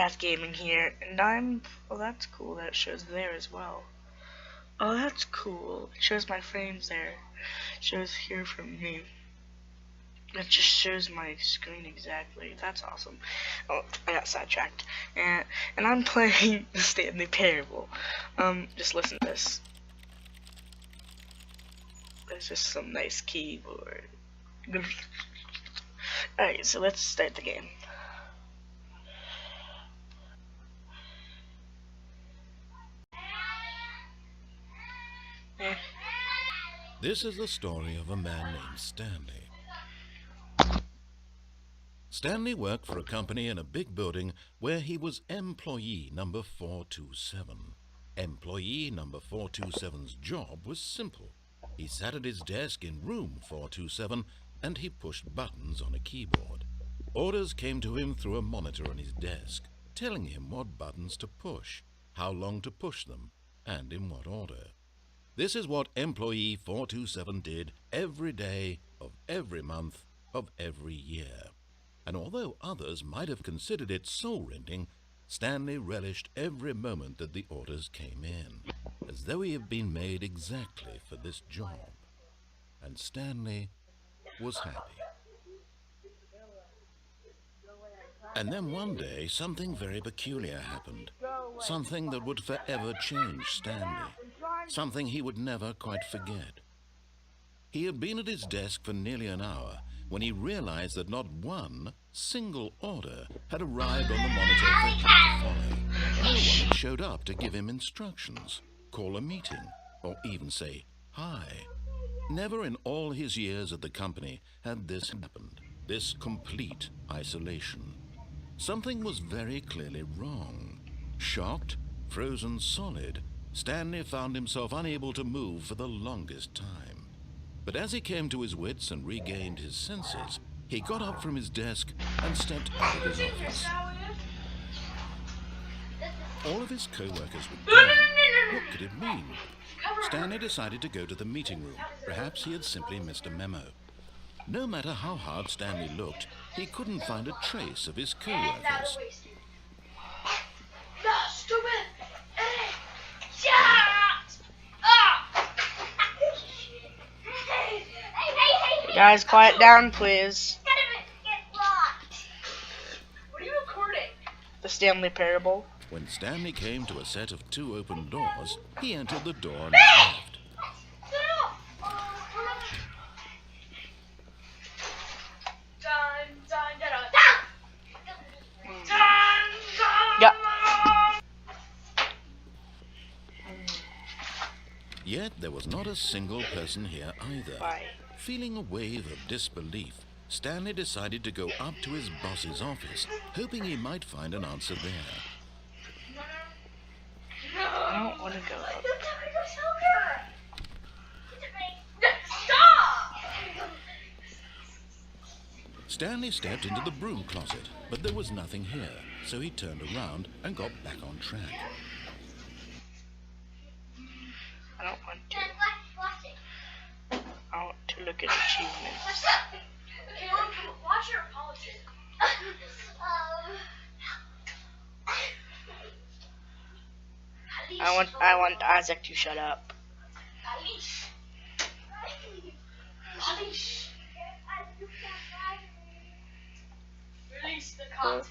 Erath Gaming here, and well, that's cool that it shows there as well. Oh, that's cool. It shows my frames there. It shows here from me. It just shows my screen exactly. That's awesome. Oh, I got sidetracked. And I'm playing the Stanley Parable. Just listen to this. There's just some nice keyboard. Alright, so let's start the game. This is the story of a man named Stanley. Stanley worked for a company in a big building where he was employee number 427. Employee number 427's job was simple. He sat at his desk in room 427 and he pushed buttons on a keyboard. Orders came to him through a monitor on his desk, telling him what buttons to push, how long to push them, and in what order. This is what employee 427 did every day of every month of every year. And although others might have considered it soul-rending, Stanley relished every moment that the orders came in, as though he had been made exactly for this job. And Stanley was happy. And then one day, something very peculiar happened. Something that would forever change Stanley. Something he would never quite forget. He had been at his desk for nearly an hour when he realized that not one single order had arrived on the monitor for him to follow. No one had showed up to give him instructions, call a meeting, or even say hi. Never in all his years at the company had this happened, this complete isolation. Something was very clearly wrong. Shocked, frozen solid, Stanley found himself unable to move for the longest time. But as he came to his wits and regained his senses, he got up from his desk and stepped out of his office. All of his co-workers were gone. What could it mean? Stanley decided to go to the meeting room. Perhaps he had simply missed a memo. No matter how hard Stanley looked, he couldn't find a trace of his co-workers. Guys, quiet down, please. What are you recording? The Stanley Parable. When Stanley came to a set of two open doors, he entered the door on his left. Yeah. Yet there was not a single person here either. Why? Feeling a wave of disbelief, Stanley decided to go up to his boss's office, hoping he might find an answer there. I don't want to go up. Stanley stepped into the broom closet, but there was nothing here, so he turned around and got back on track. I don't want to. I want to look at achievements. Okay, watch your apology. I want Isaac to shut up. Release the cat. Nothing.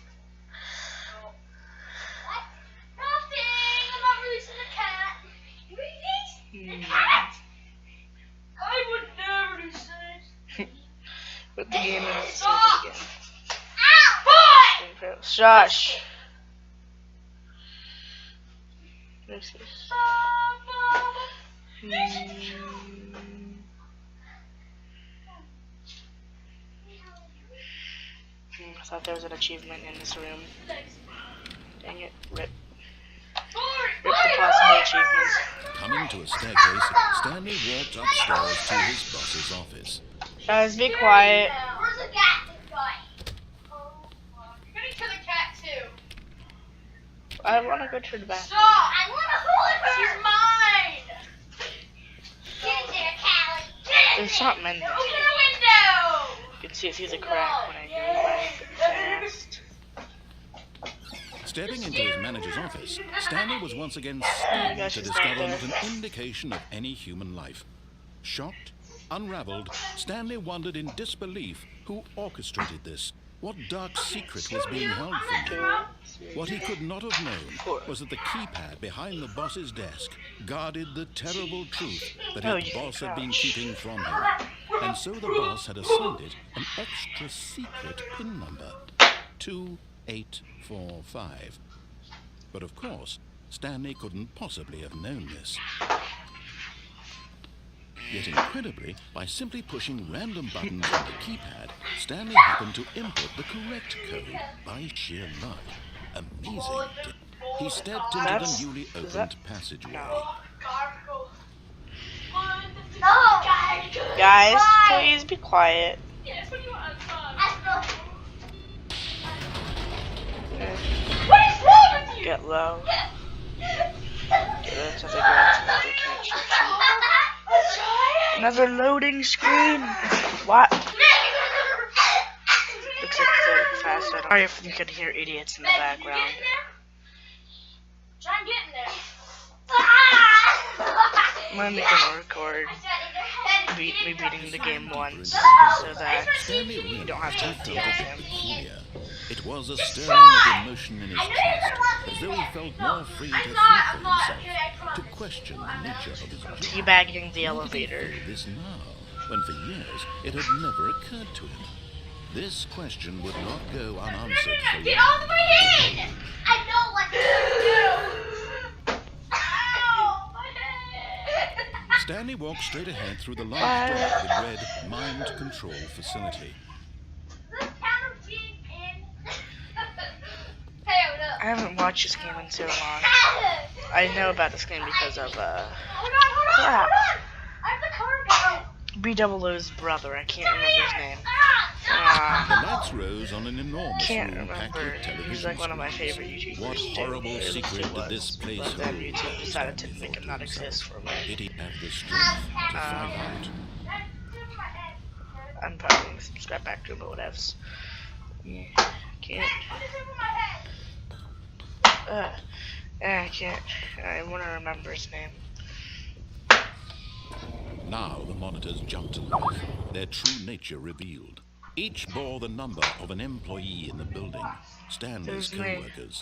I'm not releasing the cat. Release the cat. I would never do such. Put the game in its Stop. again. Boy! Shush. This is. I thought there was an achievement in this room. Dang it. Rip. Rip the possible achievement. Coming to a staircase, Stanley walked upstairs to his boss's office. Guys, be quiet. Where's the cat? You're gonna kill the cat too. I want to go to the bathroom. Stop! I want to hold her. She's mine. Get in there, Callie. Get in There's something in there. Open the window. You can see it through the crack when I do my fast. Stepping into his manager's office, Stanley was once again stunned gosh, to it's discover not not there. an indication of any human life. Shocked, unraveled, Stanley wondered in disbelief who orchestrated this. What dark secret was being held from him? What he could not have known was that the keypad behind the boss's desk guarded the terrible truth that Oh, his you can boss had been crouch. keeping from him. And so the boss had assigned it an extra secret PIN number, 2845. But of course, Stanley couldn't possibly have known this. Yet incredibly, by simply pushing random buttons on the keypad, Stanley happened to input the correct code by sheer luck. Amazing. He stepped into That's- the newly is opened that- passageway. No. No. Guys, please be quiet. What is wrong with you? Get low. That's how they go out so they can't shoot you. Another loading screen. What? Looks like they're fast. Sorry if you can hear idiots in the background. Try and get in there. I'm only gonna record me beating the game once so that Stanley you realized don't have to he deal felt with a bit him. peculiar. It was a stirring of emotion in his chest, as though he felt more free to think for himself, to question the nature of his job. Teabagging the Why did he elevator. feel this now, when for years it had never occurred to him? This question would not go unanswered for Get long. off my head! I know what to do! Ow, my head! Stanley walked straight ahead through the large What? door that read Mind Control Facility. The counter being in. Hey, what up? I haven't watched this game in so long. I know about this game because of Hold on, crap. I have the car guy. B00's brother. I can't remember his name. The Ah, lights rose on an enormous can't room packed remember. with television He's like one of my screens. favorite YouTubers. What too. horrible Or at least secret he did was, this place but then hold? YouTube decided to Stanley make him thought not to himself. exist for a Did bit. he have the strength to find out? I'm probably gonna subscribe back to him, but whatevs. Yeah, can't. I can't. I want to remember his name. Now the monitors jumped to life, their true nature revealed. Each bore the number of an employee in the building, Stanley's There's me. co-workers.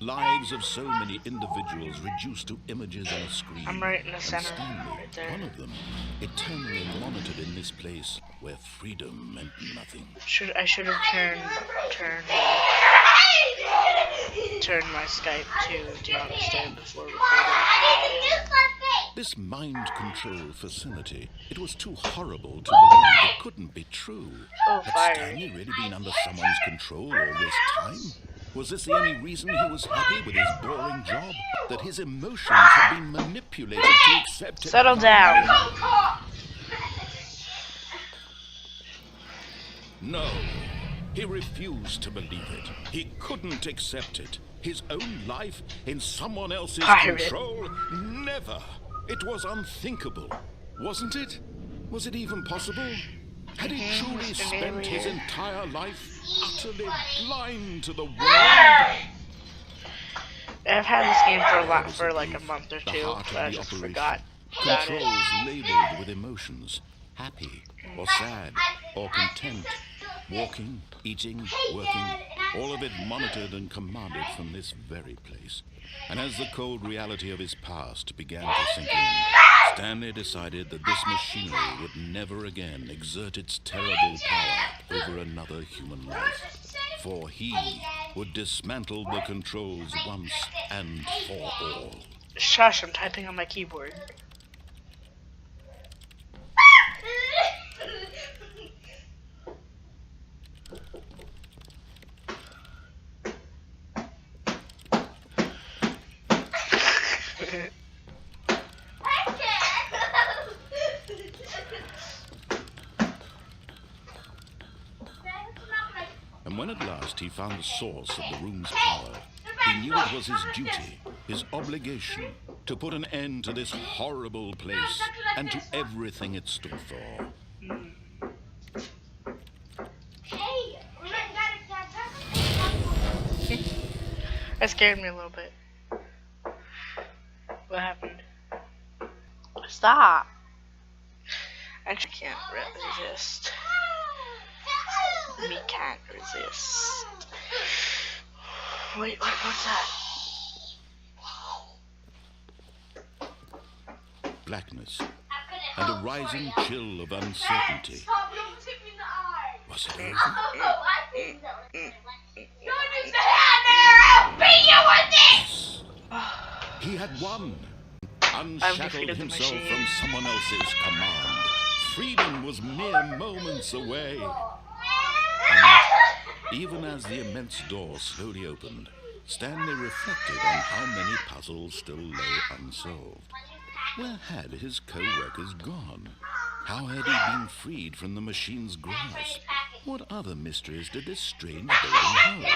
Lives of so many individuals reduced to images on a screen. I'm right in the And center, Stanley, right there. one of them, eternally monitored in this place where freedom meant nothing. I should have turned my Skype to do not disturb before recording. This mind control facility, it was too horrible to believe it couldn't be true. Oh, Had fire. Stanley really been under someone's control all this time? Was this the only reason he was happy with his boring job? That his emotions had been manipulated to accept it? Settle down. No. He refused to believe it. He couldn't accept it. His own life in someone else's Pirate. control? Never. It was unthinkable. Wasn't it? Was it even possible? Had he truly Mr. spent his Alien. entire life utterly blind to the world? I've had this game for like a month or The two, heart of but I the just operation. forgot about it. Controls labeled with emotions. Happy or sad or content. Walking, eating, working. All of it monitored and commanded from this very place. And as the cold reality of his past began to sink in, Stanley decided that this machinery would never again exert its terrible power over another human life. For he would dismantle the controls once and for all. Shush, I'm typing on my keyboard. And when at last he found the source of the room's power, he knew it was his duty, his obligation, to put an end to this horrible place and to everything it stood for. That scared me a little bit. What happened? Stop! I just can't resist. Me can't resist. Wait, what's that? Blackness and a rising chill of uncertainty. Was it over? Yes. He had won. Unshackled himself from someone else's command. Freedom was mere moments away. And yet, even as the immense door slowly opened, Stanley reflected on how many puzzles still lay unsolved. Where had his co-workers gone? How had he been freed from the machine's grasp? What other mysteries did this strange building hold?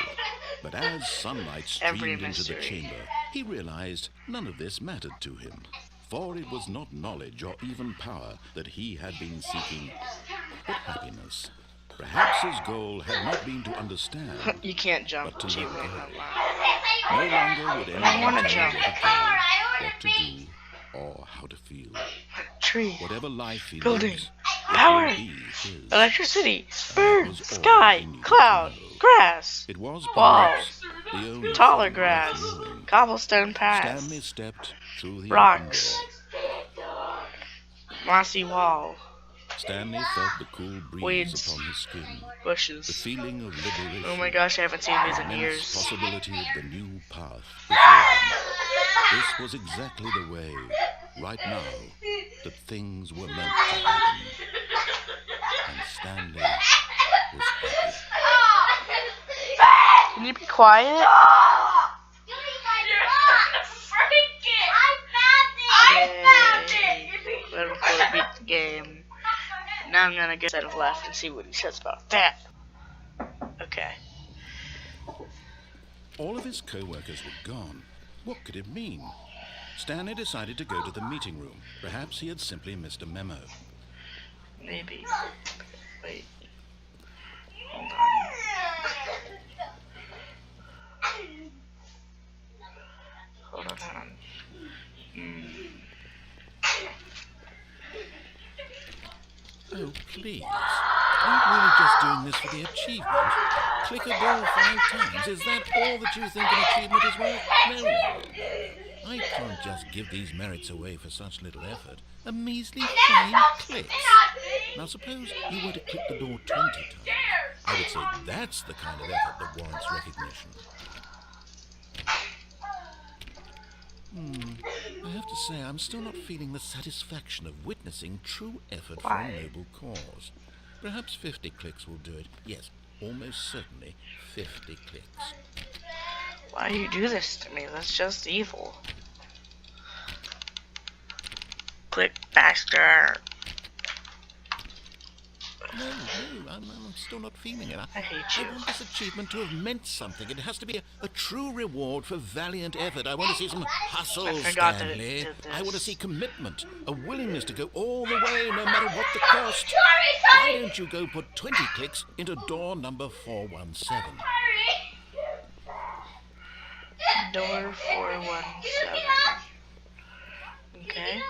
But as sunlight streamed into the chamber, he realized none of this mattered to him. For it was not knowledge or even power that he had been seeking, but happiness. Perhaps his goal had not been to understand, You can't jump. but to live go. No longer would anyone tell him what to do or how to feel. Tree, Whatever life he building, lives, power, it will be his. electricity, That bird, was all sky, he needed to cloud, know. grass, It was walls, perhaps the only taller thing grass, worth knowing. cobblestone paths, Stanley stepped through the rocks, open door. mossy wall, Stanley felt the cool breeze weeds, upon his skin, the bushes. feeling of liberation. Oh my gosh, I haven't seen these in the immense years. possibility of the new path before him. This was exactly the way, right now, that things were meant to happen. And Stanley was happy. Can you be quiet? Yay. Let him go beat the game. Now I'm gonna go set of left and see what he says about that. Okay. All of his co-workers were gone. What could it mean? Stanley decided to go to the meeting room. Perhaps he had simply missed a memo. Maybe. Wait. Hold on. Hold on. Oh, please. Are you really just doing this for the achievement? Click a ball 5 times. Is that all that you think an achievement is worth? No. I can't just give these merits away for such little effort. A measly 5 clicks. Now suppose you were to click the door 20 times. I would say that's the kind of effort that warrants recognition. I have to say, I'm still not feeling the satisfaction of witnessing true effort for a noble cause. Perhaps 50 clicks will do it. Yes, almost certainly 50 clicks. Why do you do this to me? That's just evil. Click faster. No, I'm still not feeling it. I hate you. I want this achievement to have meant something. It has to be a true reward for valiant effort. I want to see some hustle, I forgot that it Stanley. did this. I want to see commitment, a willingness to go all the way, no matter what the cost. Why don't you go put 20 clicks into door number 417? Door 417. Okay.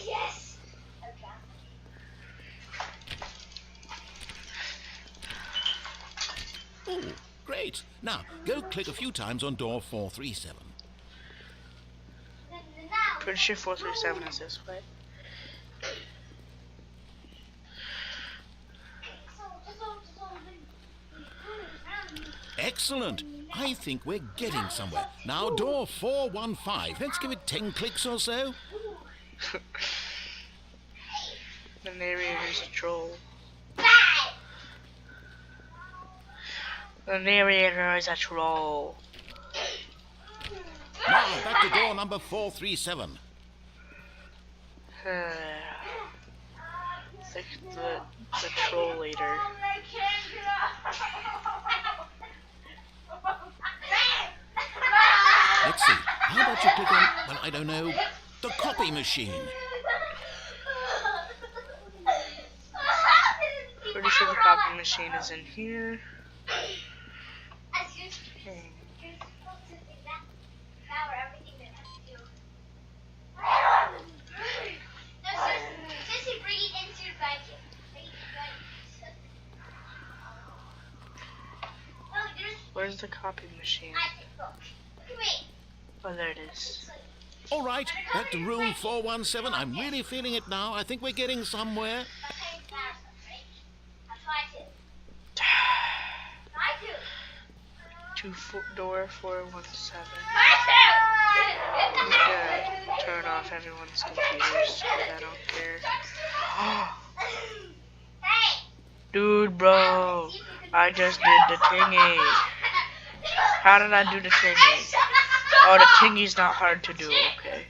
Yes. Oh, great. Now, go click a few times on door 437. Pretty sure 437 is this way. Excellent. I think we're getting somewhere. Now, door 415. Let's give it 10 clicks or so. The narrator's a troll. The narrator is a troll. Now, back to door number 437. the troll later. Let's see. How about you click on, well, I don't know, the copy machine? Pretty sure the copy machine is in here. Where's the copy machine? Oh, there it is. All right, back to room 417. I'm really feeling it now. I think we're getting somewhere. Door 417. I'm gonna turn off everyone's computers. I don't care. Dude, bro, I just did the tingy. How did I do the tingy? Oh, the tingy's not hard to do. Okay.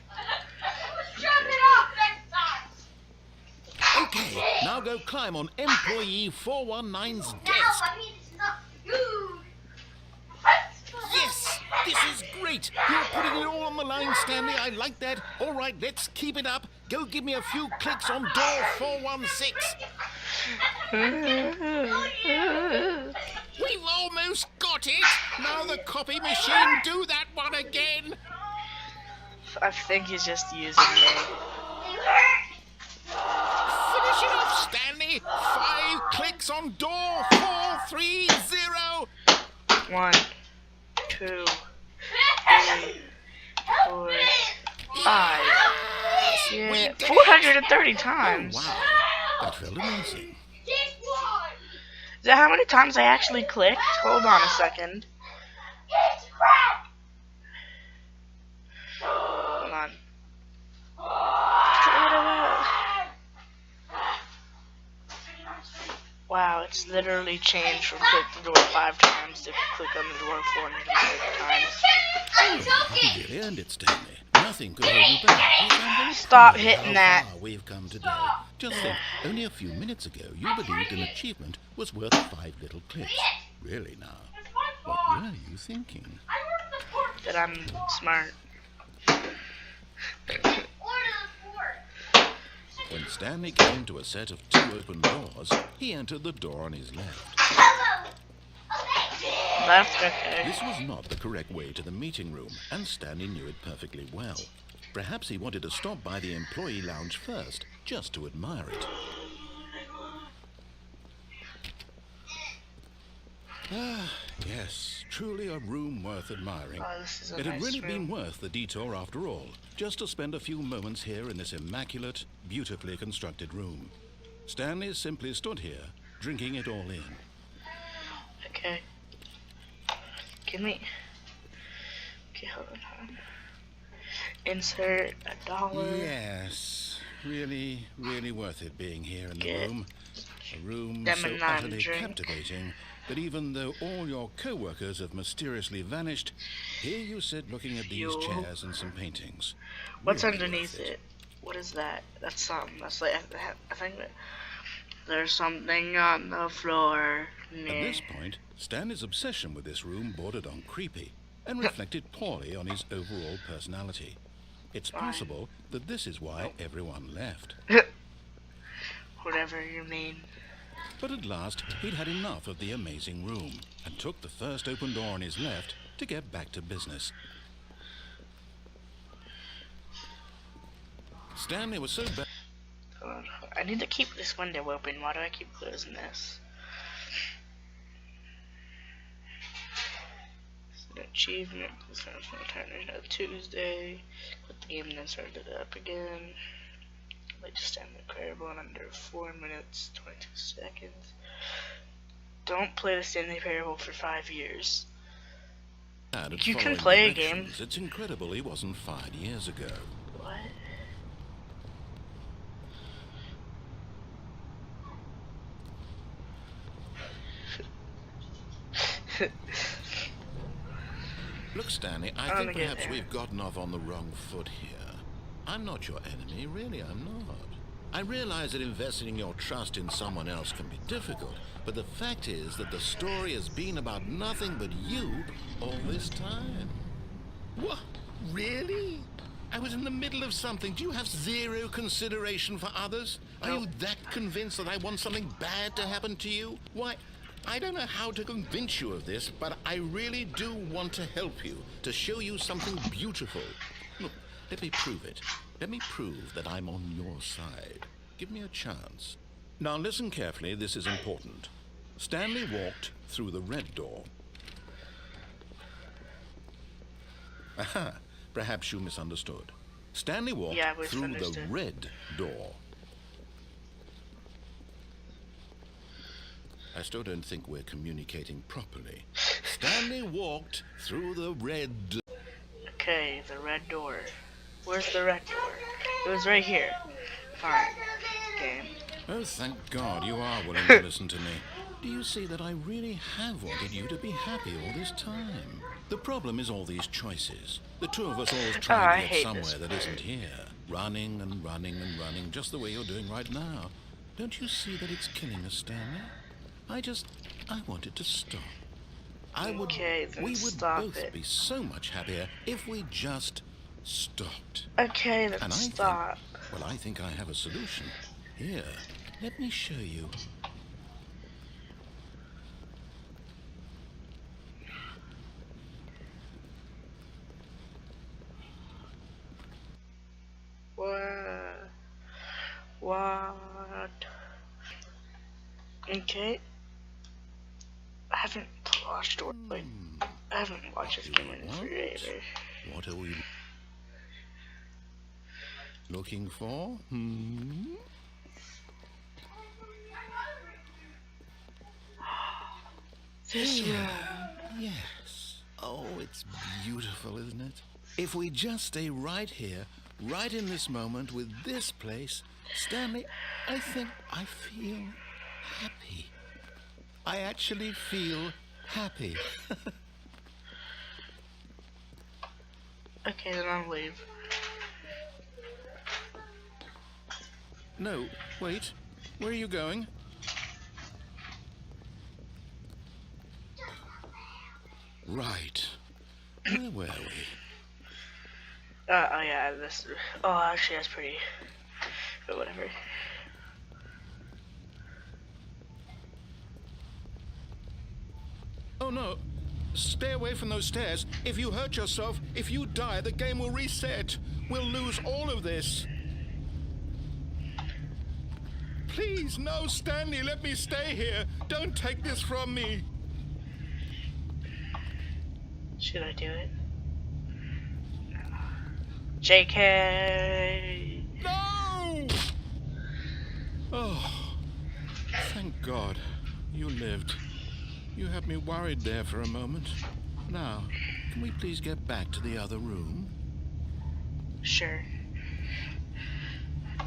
Okay, now go climb on employee 419's desk. Yes, this is great. You're putting it all on the line, Stanley. I like that. All right, let's keep it up. Go give me a few clicks on door 416. We've almost got it. Now the copy machine, do that one again. I think he's just using me. Finish it off, Stanley. 5 clicks on door 430. 1, 2, 3, 4, 5. Yeah, 430 times. Oh, wow, that felt amazing. Is that how many times I actually clicked? Hold on a second. Hold on. Wow, it's literally changed from click the door 5 times to click on the door 430 times. You really earned it, Stanley. Nothing could hold you back. Stop hitting that. How far we've come today. Just think, only a few minutes ago, you believed an achievement was worth 5 little clicks. Really now? What were you thinking? That I'm smart. When Stanley came to a set of 2 open doors, he entered the door on his left. That's okay. This was not the correct way to the meeting room, and Stanley knew it perfectly well. Perhaps he wanted to stop by the employee lounge first, just to admire it. Ah, yes, truly a room worth admiring. Oh, this is a It had nice really room. been worth the detour after all, just to spend a few moments here in this immaculate, beautifully constructed room. Stanley simply stood here, drinking it all in. Okay. Give me. Okay, hold on. Insert $1. Yes, really, really worth it being here in the Get room. A room them so a nine utterly drink. captivating that even though all your co-workers have mysteriously vanished, here you sit looking at these Yo. chairs and some paintings. What's Really underneath worth it? What is that? That's something. That's like I think that there's something on the floor. At this point, Stanley's obsession with this room bordered on creepy and reflected poorly on his overall personality. It's possible that this is why everyone left. Whatever you mean. But at last, he'd had enough of the amazing room and took the first open door on his left to get back to business. Stanley was so bad. Hold on. I need to keep this window open. Why do I keep closing this? It's an achievement. This one's going to turn into Tuesday. Quit the game and then start it up again. Like Stanley Parable in under 4 minutes, 22 seconds. Don't play the Stanley Parable for 5 years. You can play a game. It's incredible he wasn't fired years ago. What? Look, Stanley, I think perhaps we've gotten off on the wrong foot here. I'm not your enemy, really, I'm not. I realize that investing your trust in someone else can be difficult, but the fact is that the story has been about nothing but you all this time. What? Really? I was in the middle of something. Do you have zero consideration for others? Are you that convinced that I want something bad to happen to you? Why, I don't know how to convince you of this, but I really do want to help you, to show you something beautiful. Look, let me prove it. Let me prove that I'm on your side. Give me a chance. Now listen carefully, this is important. Stanley walked through the red door. Aha, perhaps you misunderstood. Stanley walked through the red door. I still don't think we're communicating properly. Stanley walked through the red... Okay, the red door. Where's the red door? It was right here. Fine. Game. Oh, thank God you are willing to listen to me. Do you see that I really have wanted you to be happy all this time? The problem is all these choices. The two of us always trying to get somewhere that isn't here. Running and running and running, just the way you're doing right now. Don't you see that it's killing us, Stanley? I wanted to stop. We would both be so much happier if we just stopped. Okay, then stop. Well, I think I have a solution. Here, let me show you. What? Okay. I haven't watched this game in forever. What are we looking for? This room. Yes. Oh, it's beautiful, isn't it? If we just stay right here, right in this moment with this place, Stanley, I think I feel happy. I actually feel happy. Okay, then I'll leave. No, wait. Where are you going? Right. Where were we? Oh yeah, this... Oh, actually that's pretty... But whatever. Oh no. Stay away from those stairs. If you hurt yourself, if you die, the game will reset. We'll lose all of this. Please, no, Stanley, let me stay here. Don't take this from me. Should I do it? No. JK! No! Oh, thank God. You lived. You had me worried there for a moment. Now, can we please get back to the other room? Sure.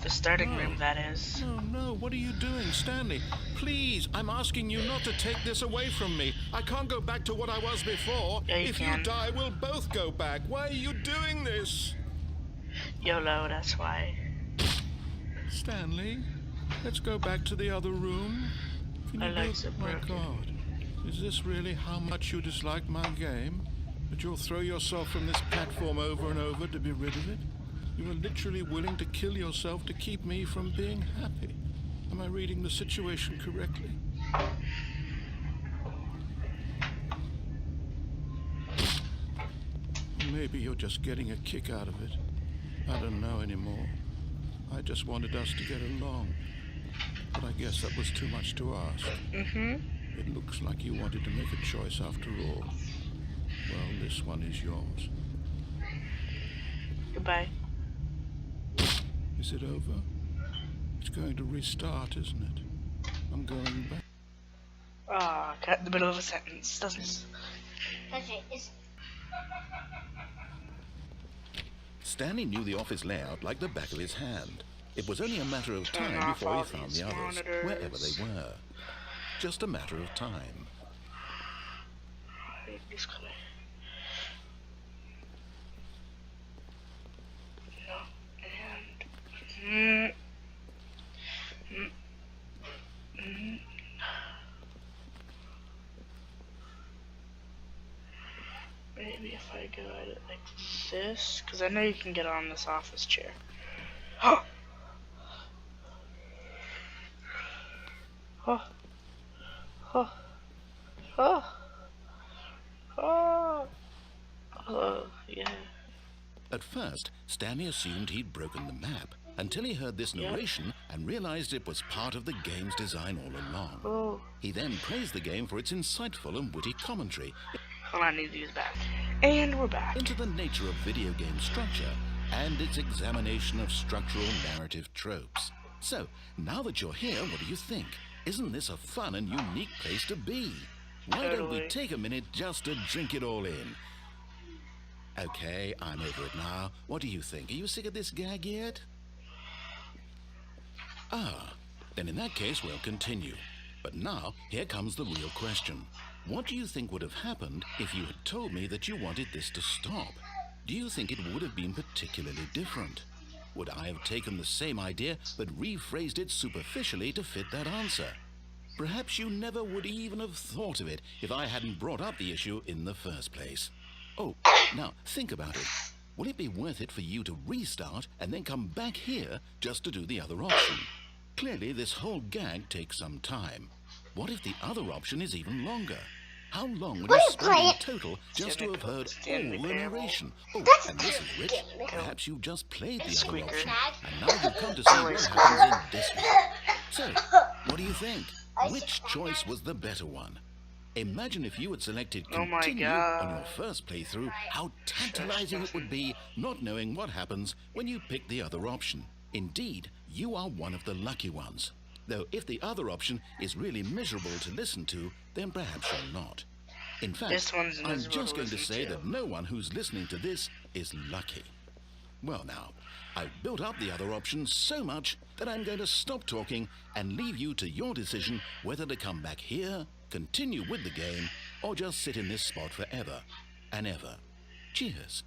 The starting room, that is. No, what are you doing, Stanley? Please, I'm asking you not to take this away from me. I can't go back to what I was before. Yeah, if you die, we'll both go back. Why are you doing this? YOLO, that's why. Stanley, let's go back to the other room. Can you my God, is this really how much you dislike my game? That you'll throw yourself from this platform over and over to be rid of it? You were literally willing to kill yourself to keep me from being happy. Am I reading the situation correctly? Maybe you're just getting a kick out of it. I don't know anymore. I just wanted us to get along. But I guess that was too much to ask. It looks like you wanted to make a choice after all. Well, this one is yours. Goodbye. Is it over? It's going to restart, isn't it? I'm going back. Ah, cut in the middle of a sentence, doesn't it? Okay, Stanley knew the office layout like the back of his hand. It was only a matter of time before he found the others, wherever they were. Just a matter of time. Maybe if I go at it like this, because I know you can get on this office chair. Oh! Oh! Oh! Oh. Oh. Oh, yeah. At first, Stanley assumed he'd broken the map until he heard this narration and realized it was part of the game's design all along. Oh. He then praised the game for its insightful and witty commentary Hold on, I need these back. And we're back. into the nature of video game structure and its examination of structural narrative tropes. So, now that you're here, what do you think? Isn't this a fun and unique place to be? Why don't we take a minute just to drink it all in? Okay, I'm over it now. What do you think? Are you sick of this gag yet? Ah, then in that case we'll continue. But now, here comes the real question. What do you think would have happened if you had told me that you wanted this to stop? Do you think it would have been particularly different? Would I have taken the same idea but rephrased it superficially to fit that answer? Perhaps you never would even have thought of it if I hadn't brought up the issue in the first place. Oh, now think about it. Will it be worth it for you to restart and then come back here just to do the other option? Clearly, this whole gag takes some time. What if the other option is even longer? How long would you spend in total just to have heard all the narration? Oh, and this is Rich. Perhaps you've just played the other option, and now you've come to see what happens in this one. So, what do you think? Which choice was the better one? Imagine if you had selected continue on your first playthrough, how tantalizing it would be not knowing what happens when you pick the other option. Indeed, you are one of the lucky ones. Though if the other option is really miserable to listen to, then perhaps you're not. In fact, I'm just going to say that no one who's listening to this is lucky. Well now, I've built up the other option so much that I'm going to stop talking and leave you to your decision whether to come back here, continue with the game, or just sit in this spot forever and ever. Cheers.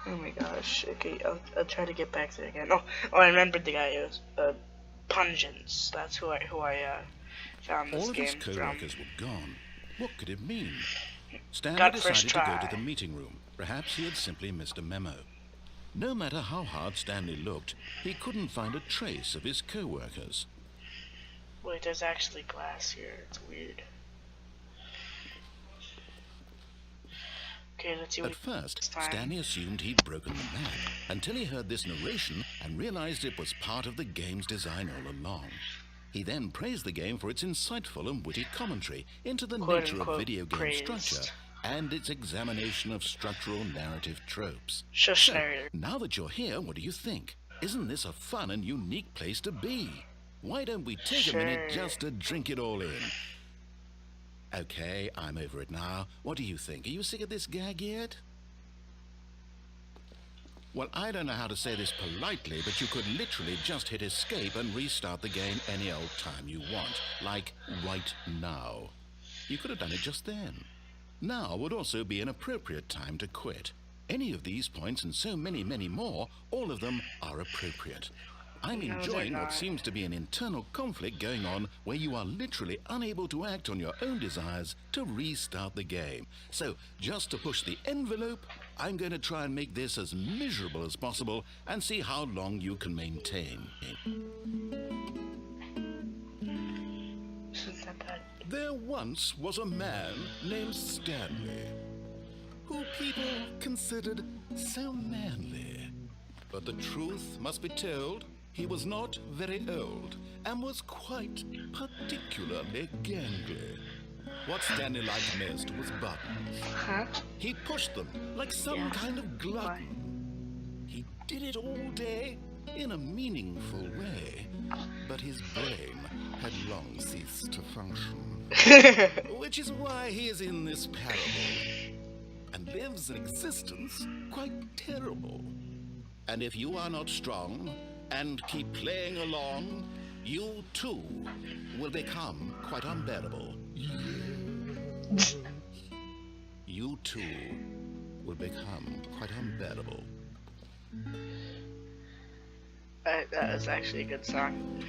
Oh my gosh. Okay, I'll try to get back to it again. Oh, I remembered the guy. It was Pungence. That's who I found this All of game his co-workers from. were gone. What could it mean? Stanley Got decided first to go try. to the meeting room. Perhaps he had simply missed a memo. No matter how hard Stanley looked, he couldn't find a trace of his co-workers. Wait, there's actually glass here. It's weird. Okay, let's see what At first, time. Stanley assumed he'd broken the map until he heard this narration and realized it was part of the game's design all along. He then praised the game for its insightful and witty commentary into the nature of video game structure and its examination of structural narrative tropes. Shush, So, narrator. now that you're here, what do you think? Isn't this a fun and unique place to be? Why don't we take a minute just to drink it all in? Okay, I'm over it now. What do you think? Are you sick of this gag yet? Well, I don't know how to say this politely, but you could literally just hit escape and restart the game any old time you want, like right now. You could have done it just then. Now would also be an appropriate time to quit. Any of these points and so many, many more, all of them are appropriate. I'm enjoying what seems to be an internal conflict going on where you are literally unable to act on your own desires to restart the game. So, just to push the envelope, I'm going to try and make this as miserable as possible and see how long you can maintain. Isn't that bad? There once was a man named Stanley, who people considered so manly. But the truth must be told, he was not very old and was quite particularly gangly. What Stanley liked most was buttons. Huh? He pushed them like some kind of glutton. He did it all day in a meaningful way, but his brain had long ceased to function. Which is why he is in this parable and lives an existence quite terrible. And if you are not strong and keep playing along, you too will become quite unbearable. You too will become quite unbearable. That is actually a good song.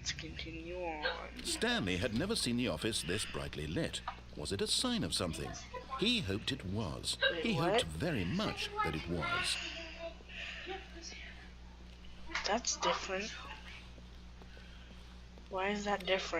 let's continue on. Stanley had never seen the office this brightly lit. Was it a sign of something? He hoped it was. Wait, He what? hoped very much that it was. That's different. Why is that different?